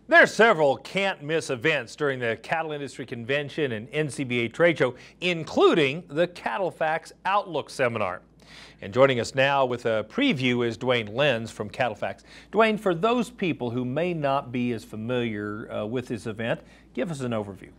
There are several can't-miss events during the Cattle Industry Convention and NCBA trade show, including the CattleFax Outlook Seminar. And joining us now with a preview is Duane Lenz from CattleFax. Duane, for those people who may not be as familiar with this event, give us an overview.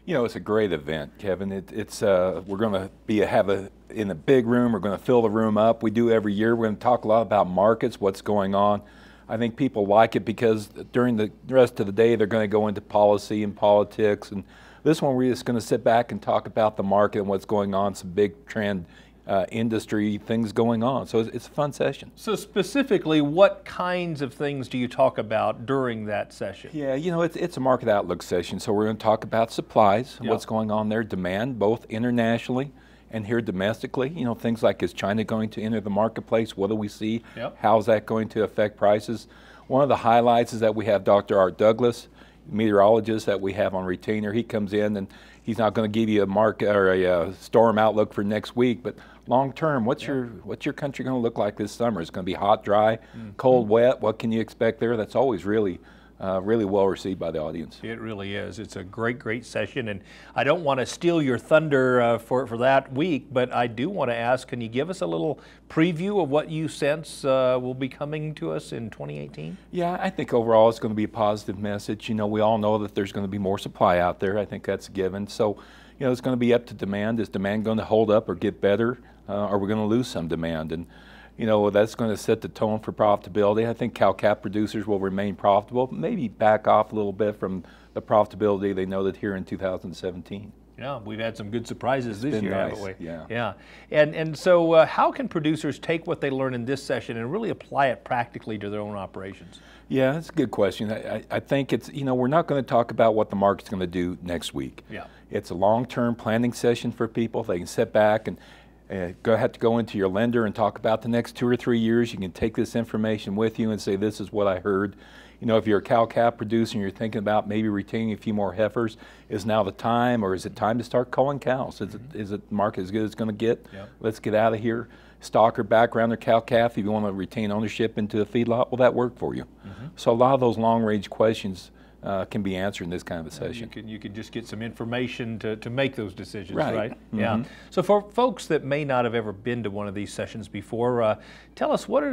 You know, it's a great event, Kevin. We're going to have in a big room. We're going to fill the room up. We do every year. We're going to talk a lot about markets, what's going on. I think people like it because during the rest of the day they're going to go into policy and politics. And this one we're just going to sit back and talk about the market and what's going on, some big trend industry things going on. So it's a fun session. So specifically, what kinds of things do you talk about during that session? Yeah, you know, it's a market outlook session. So we're going to talk about supplies, what's going on there, demand, both internationally and here domestically. You know, things like, is China going to enter the marketplace? What do we see? How is that going to affect prices? One of the highlights is that we have Dr. Art Douglas, meteorologist that we have on retainer. He comes in and he's not going to give you a market or a storm outlook for next week, but long term, what's your country going to look like this summer? It's going to be hot, dry, cold, wet. What can you expect there? That's always really well received by the audience. It really is. It's a great session, and I don't want to steal your thunder for that week, but I do want to ask, can you give us a little preview of what you sense will be coming to us in 2018? Yeah, I think overall it's going to be a positive message. You know, we all know that there's going to be more supply out there. I think that's a given. So, you know, it's going to be up to demand. Is demand going to hold up or get better? Are we going to lose some demand? And you know, that's going to set the tone for profitability. I think cow-calf producers will remain profitable, maybe back off a little bit from the profitability they noted here in 2017. Yeah, we've had some good surprises this year, haven't we? Yeah. And so how can producers take what they learn in this session and really apply it practically to their own operations? Yeah, that's a good question. I think it's, you know, we're not going to talk about what the market's going to do next week. Yeah. It's a long-term planning session for people. They can sit back and have to go into your lender and talk about the next 2 or 3 years. You can take this information with you and say, this is what I heard. You know, if you're a cow-calf producer and you're thinking about maybe retaining a few more heifers, is now the time, or is it time to start culling cows? Is it market as good as it's going to get? Let's get out of here. Stock or background or cow-calf, if you want to retain ownership into a feedlot, will that work for you? So a lot of those long-range questions can be answered in this kind of a session. You can just get some information to make those decisions, right? Yeah. So for folks that may not have ever been to one of these sessions before, tell us what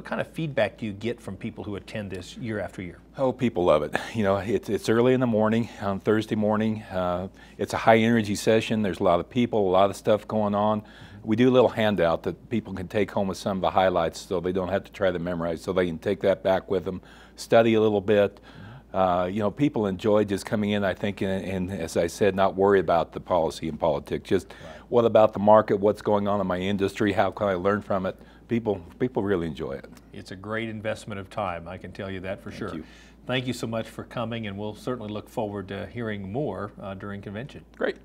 kind of feedback do you get from people who attend this year after year? Oh, people love it. You know, it's early in the morning, on Thursday morning. It's a high energy session. There's a lot of people, a lot of stuff going on. We do a little handout that people can take home with some of the highlights so they don't have to try to memorize, so they can take that back with them, study a little bit. You know, people enjoy just coming in, I think, and as I said, not worry about the policy and politics. Just what about the market? What's going on in my industry? How can I learn from it? People really enjoy it. It's a great investment of time, I can tell you that for sure. Thank you. Thank you so much for coming, and we'll certainly look forward to hearing more during convention. Great.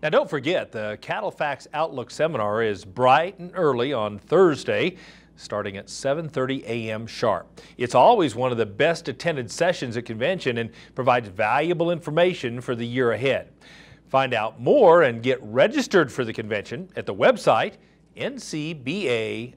Now, don't forget, the CattleFax Outlook Seminar is bright and early on Thursday, starting at 7:30 a.m. sharp. It's always one of the best attended sessions at convention and provides valuable information for the year ahead. Find out more and get registered for the convention at the website ncba.org.